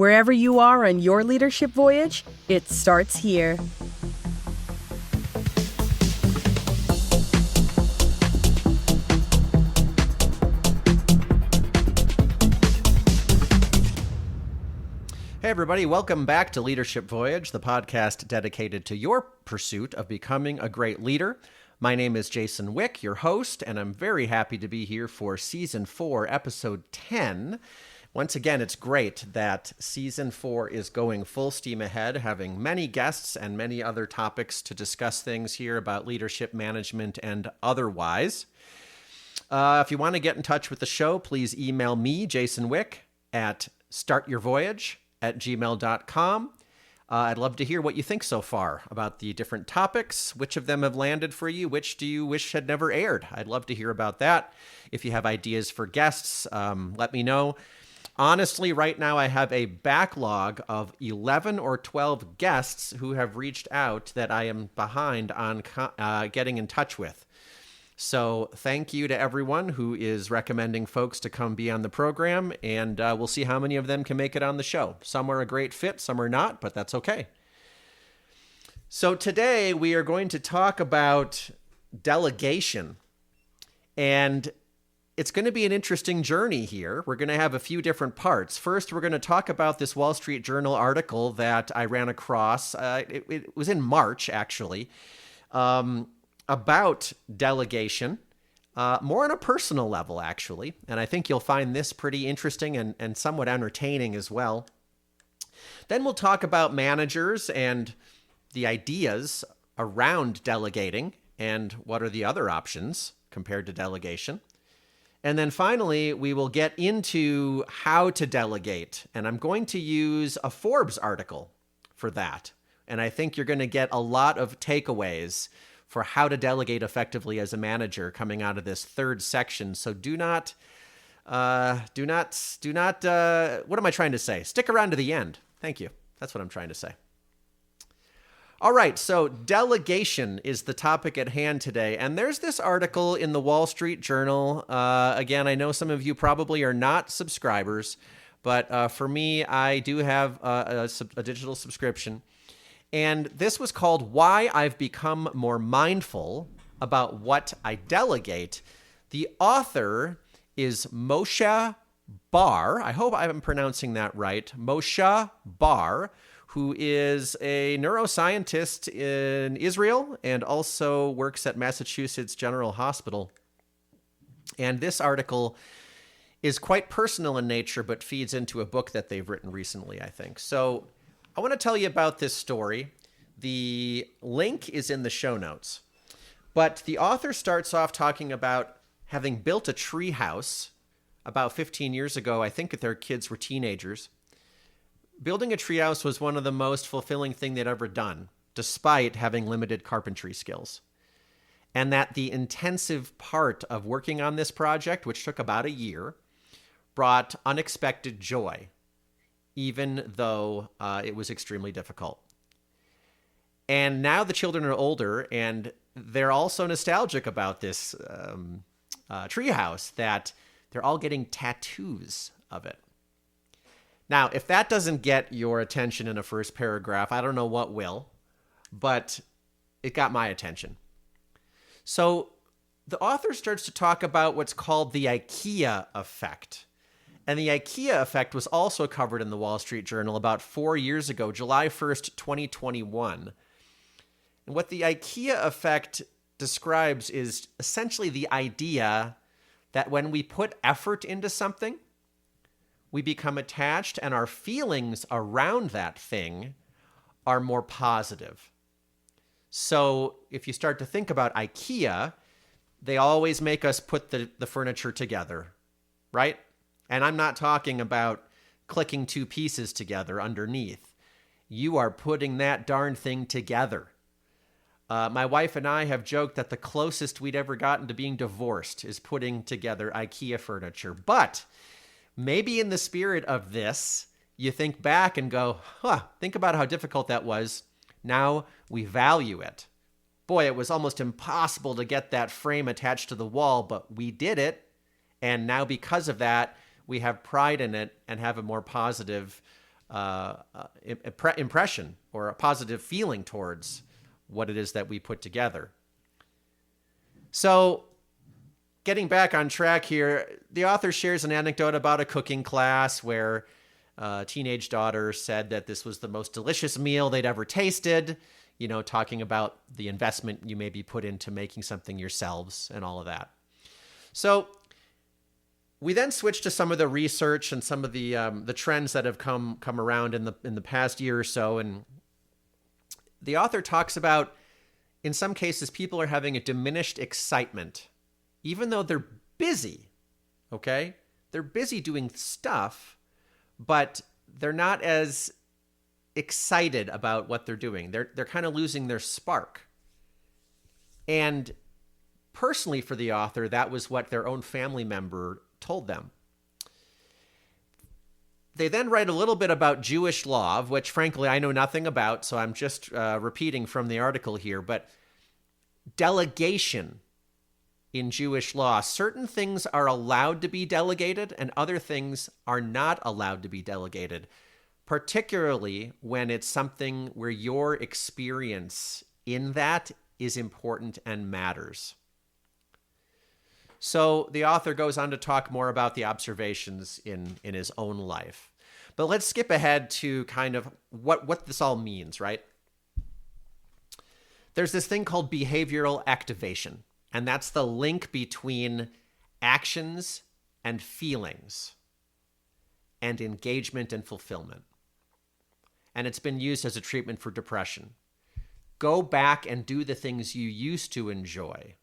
Wherever you are on your leadership voyage, it starts here. Hey everybody, welcome back to Leadership Voyage, the podcast dedicated to your pursuit of becoming a great leader. My name is Jason Wick, your host, and I'm very happy to be here for Season 4, Episode 10. Once again, it's great that Season 4 is going full steam ahead, having many guests and many other topics to discuss things here about leadership, management, and otherwise. If you want to get in touch with the show, please email me, Jason Wick, at startyourvoyage@gmail.com. I'd love to hear what you think so far about the different topics. Which of them have landed for you? Which do you wish had never aired? I'd love to hear about that. If you have ideas for guests, let me know. Honestly, right now I have a backlog of 11 or 12 guests who have reached out that I am behind on getting in touch with. So thank you to everyone who is recommending folks to come be on the program, and we'll see how many of them can make it on the show. Some are a great fit, some are not, but that's okay. So today we are going to talk about delegation, and it's going to be an interesting journey here. We're going to have a few different parts. First, we're going to talk about this Wall Street Journal article that I ran across. It was in March, actually, about delegation, more on a personal level, actually. And I think you'll find this pretty interesting and somewhat entertaining as well. Then we'll talk about managers and the ideas around delegating and what are the other options compared to delegation. And then finally, we will get into how to delegate. And I'm going to use a Forbes article for that. And I think you're going to get a lot of takeaways for how to delegate effectively as a manager coming out of this third section. So what am I trying to say? Stick around to the end. Thank you. That's what I'm trying to say. All right, so delegation is the topic at hand today. And there's this article in the Wall Street Journal. Again, I know some of you probably are not subscribers, but for me, I do have a digital subscription. And this was called Why I've Become More Mindful About What I Delegate. The author is Moshe Bar. I hope I'm pronouncing that right. Moshe Bar, who is a neuroscientist in Israel and also works at Massachusetts General Hospital. And this article is quite personal in nature, but feeds into a book that they've written recently, I think. So I want to tell you about this story. The link is in the show notes. But the author starts off talking about having built a tree house about 15 years ago. I think their kids were teenagers. Building a treehouse was one of the most fulfilling things they'd ever done, despite having limited carpentry skills. And that the intensive part of working on this project, which took about a year, brought unexpected joy, even though it was extremely difficult. And now the children are older, and they're also nostalgic about this treehouse, that they're all getting tattoos of it. Now, if that doesn't get your attention in a first paragraph, I don't know what will, but it got my attention. So the author starts to talk about what's called the IKEA effect. And the IKEA effect was also covered in the Wall Street Journal about 4 years ago, July 1st, 2021. And what the IKEA effect describes is essentially the idea that when we put effort into something, we become attached, and our feelings around that thing are more positive. So if you start to think about IKEA, they always make us put the furniture together, right? And I'm not talking about clicking two pieces together underneath. You are putting that darn thing together. My wife and I have joked that the closest we'd ever gotten to being divorced is putting together IKEA furniture. But maybe in the spirit of this, you think back and go, think about how difficult that was. Now we value it. Boy, it was almost impossible to get that frame attached to the wall, but we did it. And now because of that, we have pride in it and have a more positive impression or a positive feeling towards what it is that we put together. So getting back on track here, the author shares an anecdote about a cooking class where a teenage daughter said that this was the most delicious meal they'd ever tasted, talking about the investment you maybe put into making something yourselves and all of that. So we then switch to some of the research and some of the trends that have come around in the past year or so. And the author talks about, in some cases, people are having a diminished excitement, even though they're busy, okay? They're busy doing stuff, but they're not as excited about what they're doing. They're kind of losing their spark. And personally for the author, that was what their own family member told them. They then write a little bit about Jewish law, of which frankly I know nothing about, so I'm just repeating from the article here. But delegation in Jewish law, certain things are allowed to be delegated and other things are not allowed to be delegated, particularly when it's something where your experience in that is important and matters. So the author goes on to talk more about the observations in his own life. But let's skip ahead to kind of what this all means, right? There's this thing called behavioral activation, and that's the link between actions and feelings and engagement and fulfillment. And it's been used as a treatment for depression. Go back and do the things you used to enjoy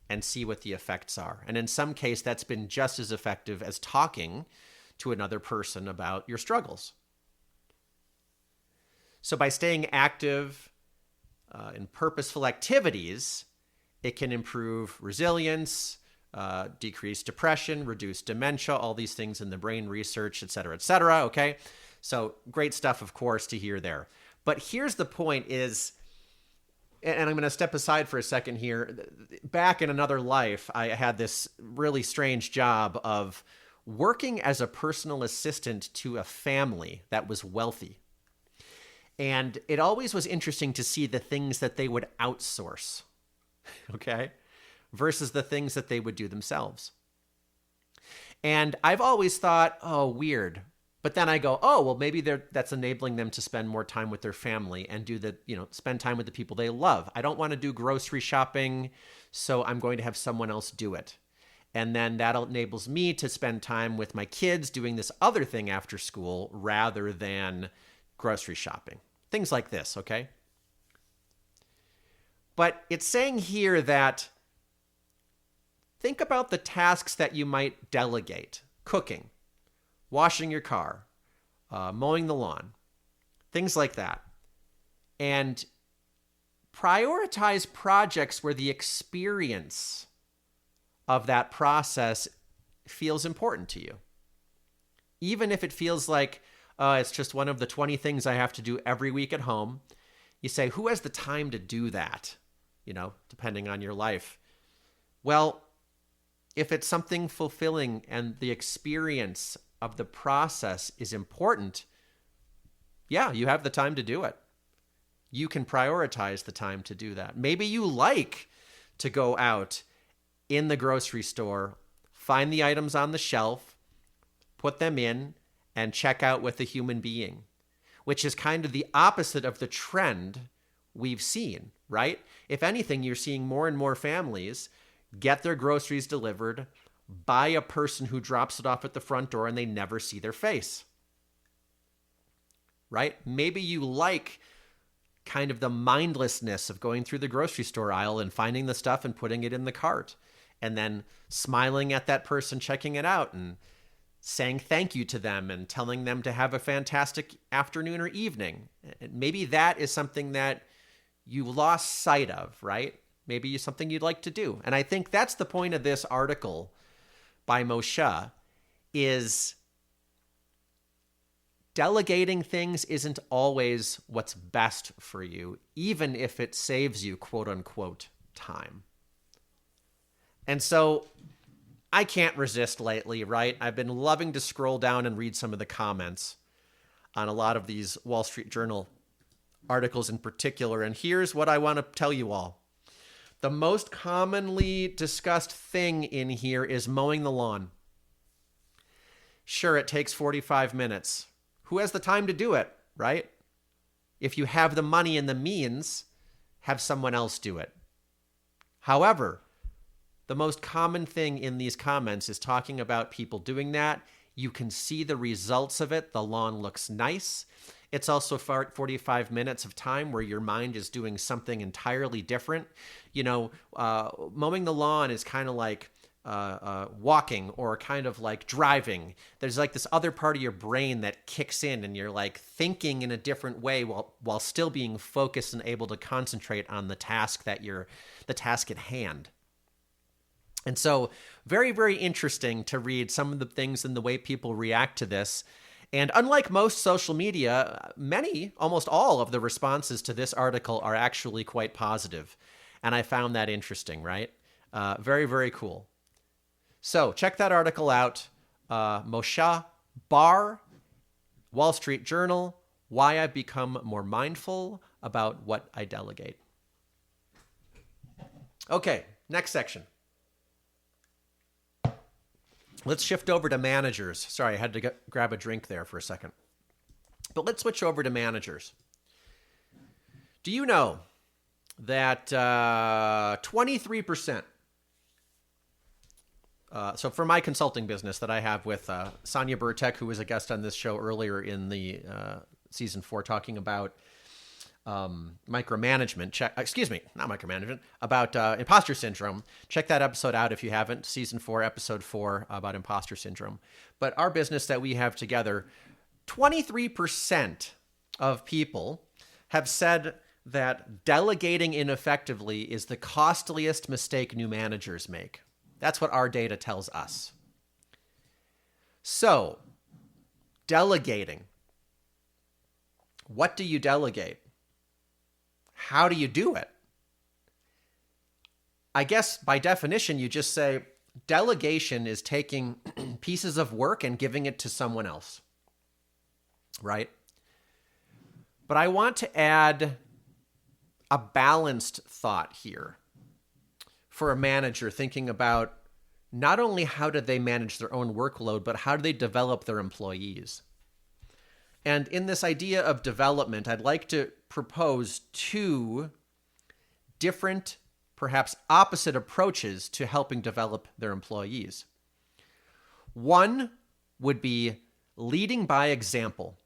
and see what the effects are. And in some case, that's been just as effective as talking to another person about your struggles. So by staying active in purposeful activities, it can improve resilience, decrease depression, reduce dementia, all these things in the brain research, et cetera, okay? So great stuff, of course, to hear there. But here's the point is, and I'm going to step aside for a second here. Back in another life, I had this really strange job of working as a personal assistant to a family that was wealthy. And it always was interesting to see the things that they would outsource, okay, versus the things that they would do themselves. And I've always thought, oh, weird. But then I go, oh, well, maybe that's enabling them to spend more time with their family and spend time with the people they love. I don't want to do grocery shopping, so I'm going to have someone else do it. And then that enables me to spend time with my kids doing this other thing after school rather than grocery shopping. Things like this, okay? But it's saying here that think about the tasks that you might delegate. Cooking, washing your car, mowing the lawn, things like that. And prioritize projects where the experience of that process feels important to you. Even if it feels like it's just one of the 20 things I have to do every week at home, you say, who has the time to do that? Depending on your life. Well, if it's something fulfilling and the experience of the process is important, yeah, you have the time to do it. You can prioritize the time to do that. Maybe you like to go out in the grocery store, find the items on the shelf, put them in, and check out with a human being, which is kind of the opposite of the trend we've seen, right? If anything, you're seeing more and more families get their groceries delivered by a person who drops it off at the front door and they never see their face, right? Maybe you like kind of the mindlessness of going through the grocery store aisle and finding the stuff and putting it in the cart and then smiling at that person checking it out and saying thank you to them and telling them to have a fantastic afternoon or evening. Maybe that is something that you lost sight of, right? Maybe it's something you'd like to do. And I think that's the point of this article by Moshe, is delegating things isn't always what's best for you, even if it saves you, quote unquote, time. And so I can't resist lately, right? I've been loving to scroll down and read some of the comments. on a lot of these Wall Street Journal articles in particular. And here's what I want to tell you all. The most commonly discussed thing in here is mowing the lawn. Sure, it takes 45 minutes. Who has the time to do it, right? If you have the money and the means, have someone else do it. However, the most common thing in these comments is talking about people doing that. You can see the results of it. The lawn looks nice. It's also 45 minutes of time where your mind is doing something entirely different. You know, mowing the lawn is kind of like walking or kind of like driving. There's like this other part of your brain that kicks in and you're like thinking in a different way while still being focused and able to concentrate on the task at hand. And so very, very interesting to read some of the things and the way people react to this. And unlike most social media, almost all of the responses to this article are actually quite positive. And I found that interesting, right? Very, very cool. So check that article out. Moshe Bar, Wall Street Journal, Why I Become More Mindful About What I Delegate. Okay, next section. Let's shift over to managers. Sorry, I had to grab a drink there for a second. But let's switch over to managers. Do you know that 23%, so for my consulting business that I have with Sonia Burtek, who was a guest on this show earlier in the season 4, talking about micromanagement, about imposter syndrome. Check that episode out if you haven't. Season 4, episode 4 about imposter syndrome. But our business that we have together, 23% of people have said that delegating ineffectively is the costliest mistake new managers make. That's what our data tells us. So, delegating. What do you delegate? How do you do it? I guess by definition, you just say delegation is taking pieces of work and giving it to someone else, right? But I want to add a balanced thought here for a manager thinking about not only how do they manage their own workload, but how do they develop their employees? And in this idea of development, I'd like to propose 2 different, perhaps opposite approaches to helping develop their employees. One would be leading by example.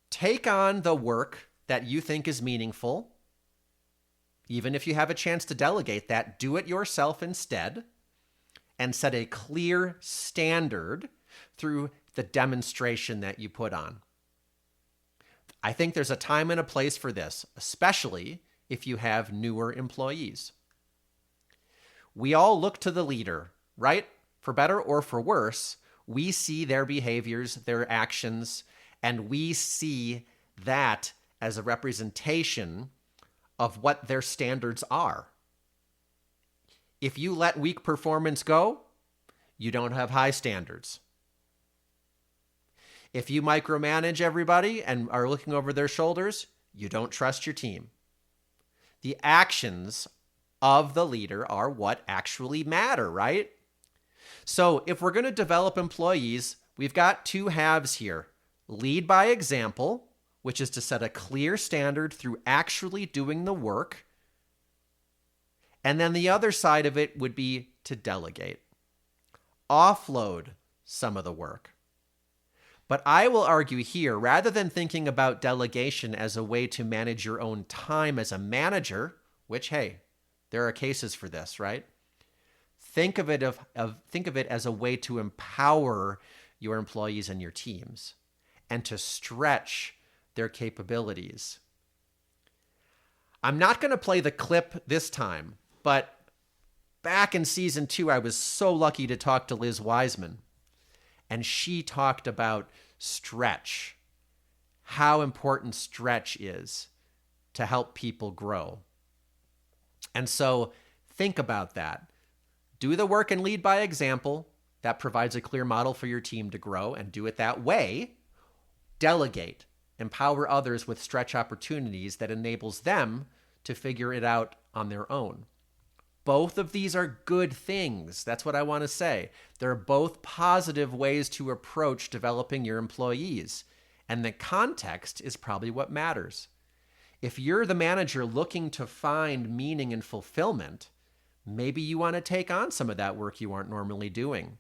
Take on the work that you think is meaningful. Even if you have a chance to delegate that, do it yourself instead, and set a clear standard through the demonstration that you put on. I think there's a time and a place for this, especially if you have newer employees. We all look to the leader, right? For better or for worse, we see their behaviors, their actions, and we see that as a representation of what their standards are. If you let weak performance go, you don't have high standards. If you micromanage everybody and are looking over their shoulders, you don't trust your team. The actions of the leader are what actually matter, right? So if we're going to develop employees, we've got 2 halves here. Lead by example, which is to set a clear standard through actually doing the work. And then the other side of it would be to delegate. Offload some of the work. But I will argue here, rather than thinking about delegation as a way to manage your own time as a manager, which, hey, there are cases for this, right? Think of it as a way to empower your employees and your teams and to stretch their capabilities. I'm not going to play the clip this time, but back in season 2, I was so lucky to talk to Liz Wiseman. And she talked about stretch, how important stretch is to help people grow. And so think about that. Do the work and lead by example. That provides a clear model for your team to grow, and do it that way. Delegate. Empower others with stretch opportunities that enables them to figure it out on their own. Both of these are good things. That's what I want to say. They're both positive ways to approach developing your employees. And the context is probably what matters. If you're the manager looking to find meaning and fulfillment, maybe you want to take on some of that work you aren't normally doing,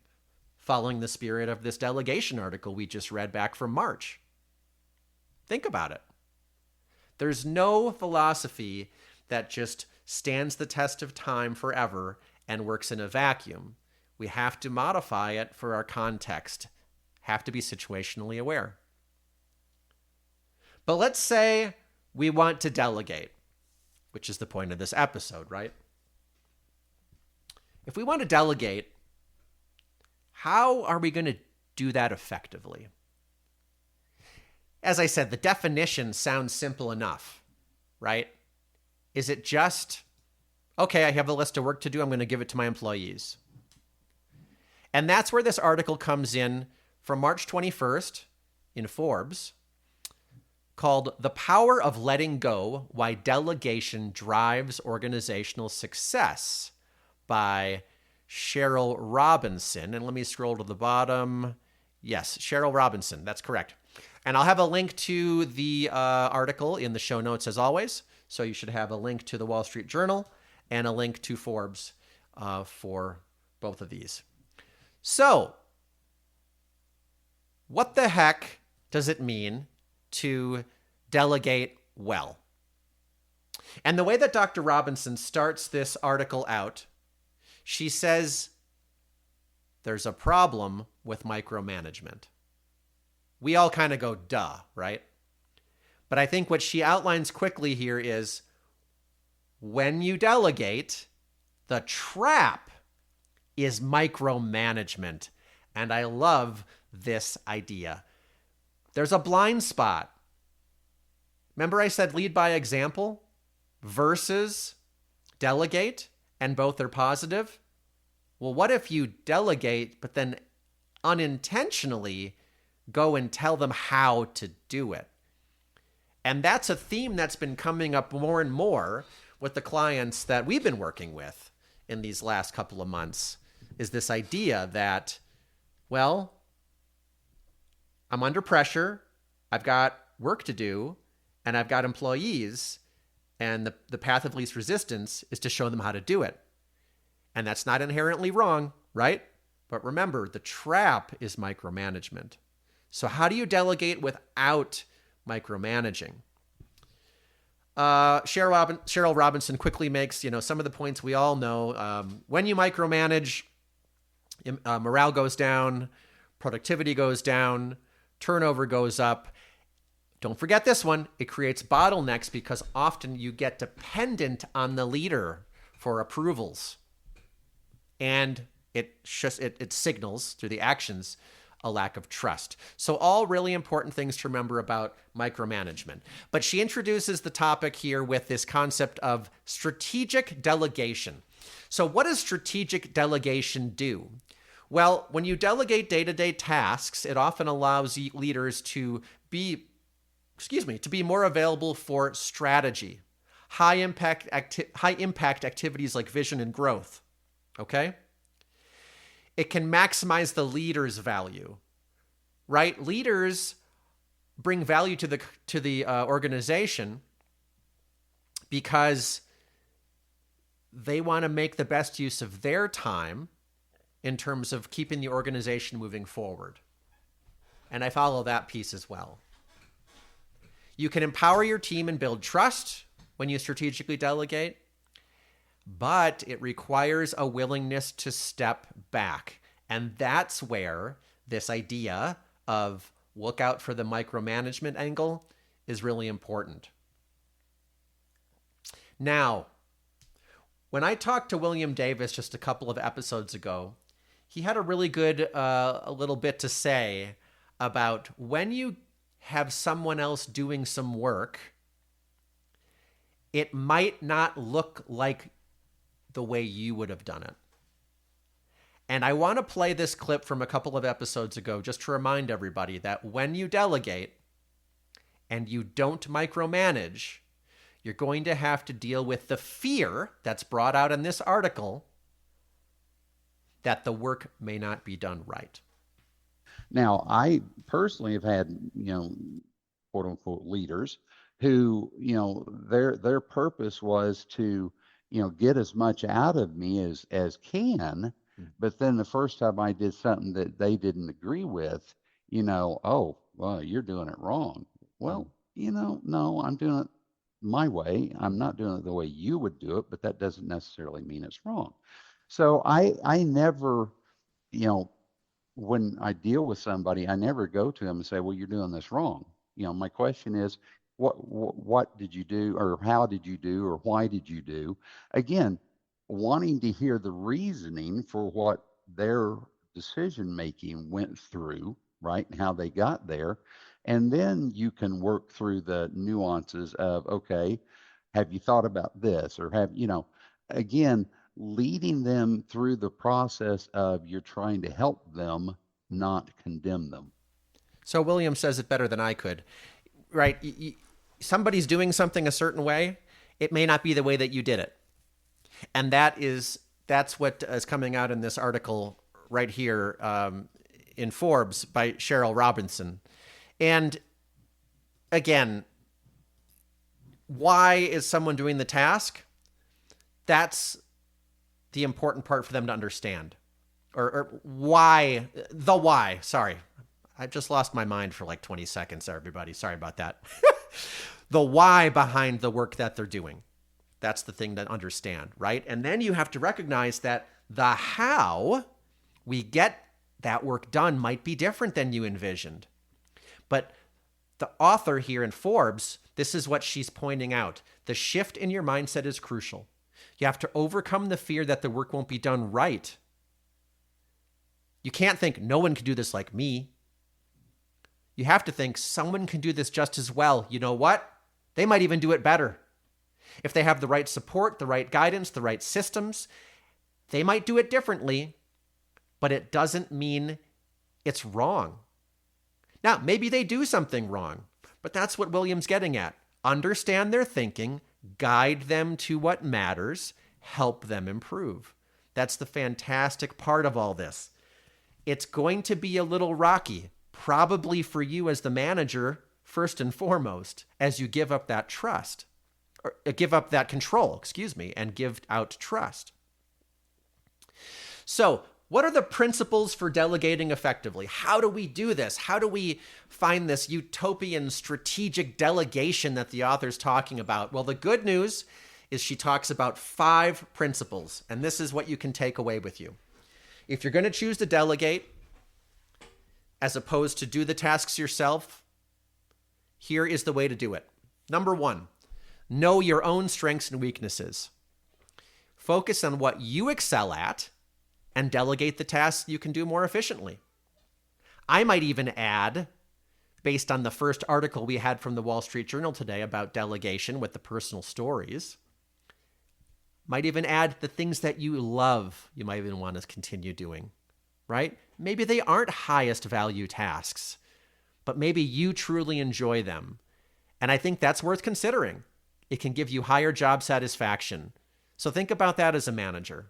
following the spirit of this delegation article we just read back from March. Think about it. There's no philosophy that just stands the test of time forever and works in a vacuum. We have to modify it for our context, have to be situationally aware. But let's say we want to delegate, which is the point of this episode, right? If we want to delegate, how are we going to do that effectively? As I said, the definition sounds simple enough, right? Is it just, okay, I have a list of work to do, I'm going to give it to my employees? And that's where this article comes in from March 21st in Forbes, called The Power of Letting Go, Why Delegation Drives Organizational Success by Cheryl Robinson. And let me scroll to the bottom. Yes, Cheryl Robinson, that's correct. And I'll have a link to the article in the show notes as always. So you should have a link to the Wall Street Journal and a link to Forbes for both of these. So, what the heck does it mean to delegate well? And the way that Dr. Robinson starts this article out, she says there's a problem with micromanagement. We all kind of go, duh, right? But I think what she outlines quickly here is when you delegate, the trap is micromanagement. And I love this idea. There's a blind spot. Remember I said lead by example versus delegate, and both are positive? Well, what if you delegate, but then unintentionally go and tell them how to do it? And that's a theme that's been coming up more and more with the clients that we've been working with in these last couple of months, is this idea that, well, I'm under pressure, I've got work to do, and I've got employees, and the path of least resistance is to show them how to do it. And that's not inherently wrong, right? But remember, the trap is micromanagement. So how do you delegate without micromanaging? Cheryl Robinson quickly makes, some of the points we all know. When you micromanage, morale goes down, productivity goes down, turnover goes up. Don't forget this one. It creates bottlenecks because often you get dependent on the leader for approvals. And it signals through the actions a lack of trust. So all really important things to remember about micromanagement. But she introduces the topic here with this concept of strategic delegation. So what does strategic delegation do? Well, when you delegate day-to-day tasks, it often allows leaders to be more available for strategy, high impact activities like vision and growth. Okay? It can maximize the leader's value, right? Leaders bring value to the organization because they want to make the best use of their time in terms of keeping the organization moving forward. And I follow that piece as well. You can empower your team and build trust when you strategically delegate, but it requires a willingness to step back. And that's where this idea of look out for the micromanagement angle is really important. Now, when I talked to William Davis just a couple of episodes ago, he had a really good a little bit to say about when you have someone else doing some work, it might not look like the way you would have done it. And I want to play this clip from a couple of episodes ago just to remind everybody that when you delegate, and you don't micromanage, you're going to have to deal with the fear that's brought out in this article that the work may not be done right. Now, I personally have had, quote unquote leaders who, their purpose was to, get as much out of me as can. But then the first time I did something that they didn't agree with, oh, well, you're doing it wrong. Well, no, I'm doing it my way. I'm not doing it the way you would do it, but that doesn't necessarily mean it's wrong. So I never, when I deal with somebody, I never go to them and say, well, you're doing this wrong. My question is, what did you do, or how did you do, or why did you do? Again, wanting to hear the reasoning for what their decision making went through, right, and how they got there. And then you can work through the nuances of, okay, have you thought about this? Or have, again, leading them through the process of you're trying to help them, not condemn them. So William says it better than I could, right? Somebody's doing something a certain way. It may not be the way that you did it. And that's what is coming out in this article right here in Forbes by Cheryl Robinson. And again, why is someone doing the task? That's the important part for them to understand. Or why, the why, sorry. I've just lost my mind for like 20 seconds there, everybody. Sorry about that. The why behind the work that they're doing. That's the thing to understand, right? And then you have to recognize that the how we get that work done might be different than you envisioned. But the author here in Forbes, this is what she's pointing out. The shift in your mindset is crucial. You have to overcome the fear that the work won't be done right. You can't think, no one can do this like me. You have to think, someone can do this just as well. You know what? They might even do it better. If they have the right support, the right guidance, the right systems, they might do it differently, but it doesn't mean it's wrong. Now, maybe they do something wrong, but that's what William's getting at. Understand their thinking, guide them to what matters, help them improve. That's the fantastic part of all this. It's going to be a little rocky, probably for you as the manager, first and foremost, as you give up that trust, or give up that control, and give out trust. So, what are the principles for delegating effectively? How do we do this? How do we find this utopian strategic delegation that the author's talking about? Well, the good news is she talks about 5 principles, and this is what you can take away with you. If you're going to choose to delegate, as opposed to do the tasks yourself, here is the way to do it. Number 1, know your own strengths and weaknesses. Focus on what you excel at and delegate the tasks you can do more efficiently. I might even add, based on the first article we had from the Wall Street Journal today about delegation with the personal stories, might even add the things that you love you might even want to continue doing, right? Maybe they aren't highest value tasks, but maybe you truly enjoy them. And I think that's worth considering. It can give you higher job satisfaction. So think about that as a manager.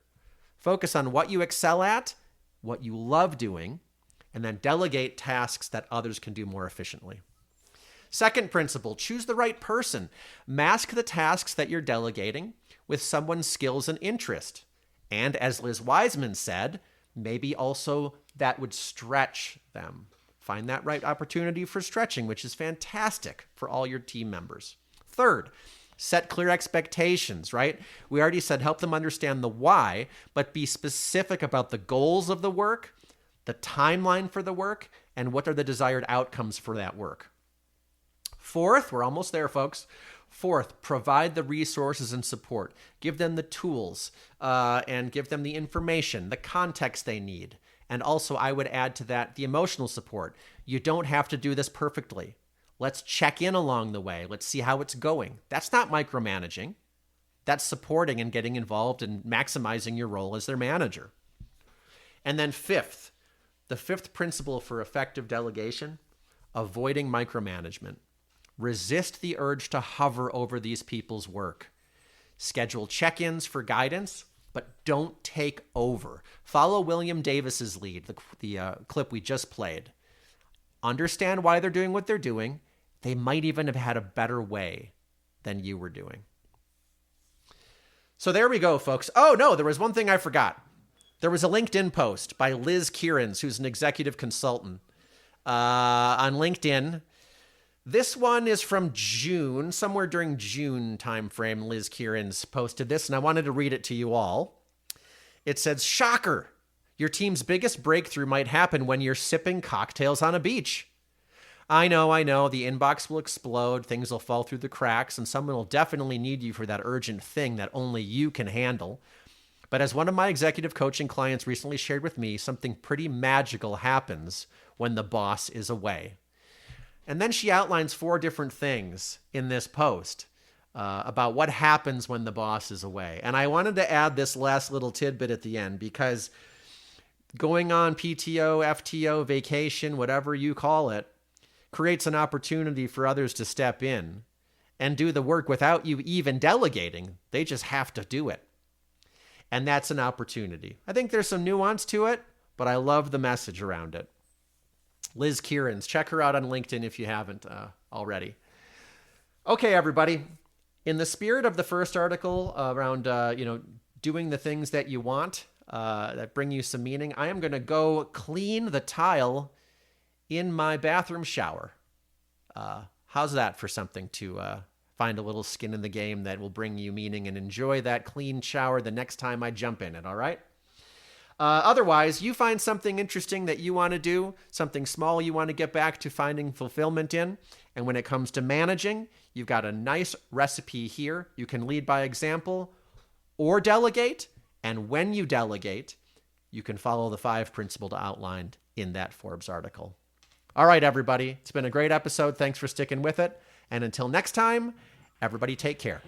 Focus on what you excel at, what you love doing, and then delegate tasks that others can do more efficiently. Second principle, choose the right person. Mask the tasks that you're delegating with someone's skills and interest. And as Liz Wiseman said, maybe also that would stretch them. Find that right opportunity for stretching, which is fantastic for all your team members. Third, set clear expectations, right? We already said help them understand the why, but be specific about the goals of the work, the timeline for the work, and what are the desired outcomes for that work. Fourth, we're almost there, folks. Fourth, provide the resources and support. Give them the tools and give them the information, the context they need. And also, I would add to that the emotional support. You don't have to do this perfectly. Let's check in along the way. Let's see how it's going. That's not micromanaging. That's supporting and getting involved and maximizing your role as their manager. And then fifth, the fifth principle for effective delegation, avoiding micromanagement. Resist the urge to hover over these people's work. Schedule check-ins for guidance, but don't take over. Follow William Davis's lead, the clip we just played. Understand why they're doing what they're doing. They might even have had a better way than you were doing. So there we go, folks. Oh, no, there was one thing I forgot. There was a LinkedIn post by Liz Kieran's, who's an executive consultant on LinkedIn. This one is from June, somewhere during June timeframe. Liz Kieran's posted this, and I wanted to read it to you all. It says, "Shocker! Your team's biggest breakthrough might happen when you're sipping cocktails on a beach. I know, the inbox will explode, things will fall through the cracks, and someone will definitely need you for that urgent thing that only you can handle. But as one of my executive coaching clients recently shared with me, something pretty magical happens when the boss is away." And then she outlines 4 different things in this post about what happens when the boss is away. And I wanted to add this last little tidbit at the end, because going on PTO, FTO, vacation, whatever you call it, creates an opportunity for others to step in and do the work without you even delegating. They just have to do it. And that's an opportunity. I think there's some nuance to it, but I love the message around it. Liz Kieran's. Check her out on LinkedIn if you haven't already. Okay, everybody. In the spirit of the first article around, doing the things that you want that bring you some meaning, I am going to go clean the tile in my bathroom shower. How's that for something to find a little skin in the game that will bring you meaning and enjoy that clean shower the next time I jump in it, all right? Otherwise, you find something interesting that you want to do, something small you want to get back to finding fulfillment in. And when it comes to managing, you've got a nice recipe here. You can lead by example or delegate. And when you delegate, you can follow the 5 principles outlined in that Forbes article. All right, everybody. It's been a great episode. Thanks for sticking with it. And until next time, everybody take care.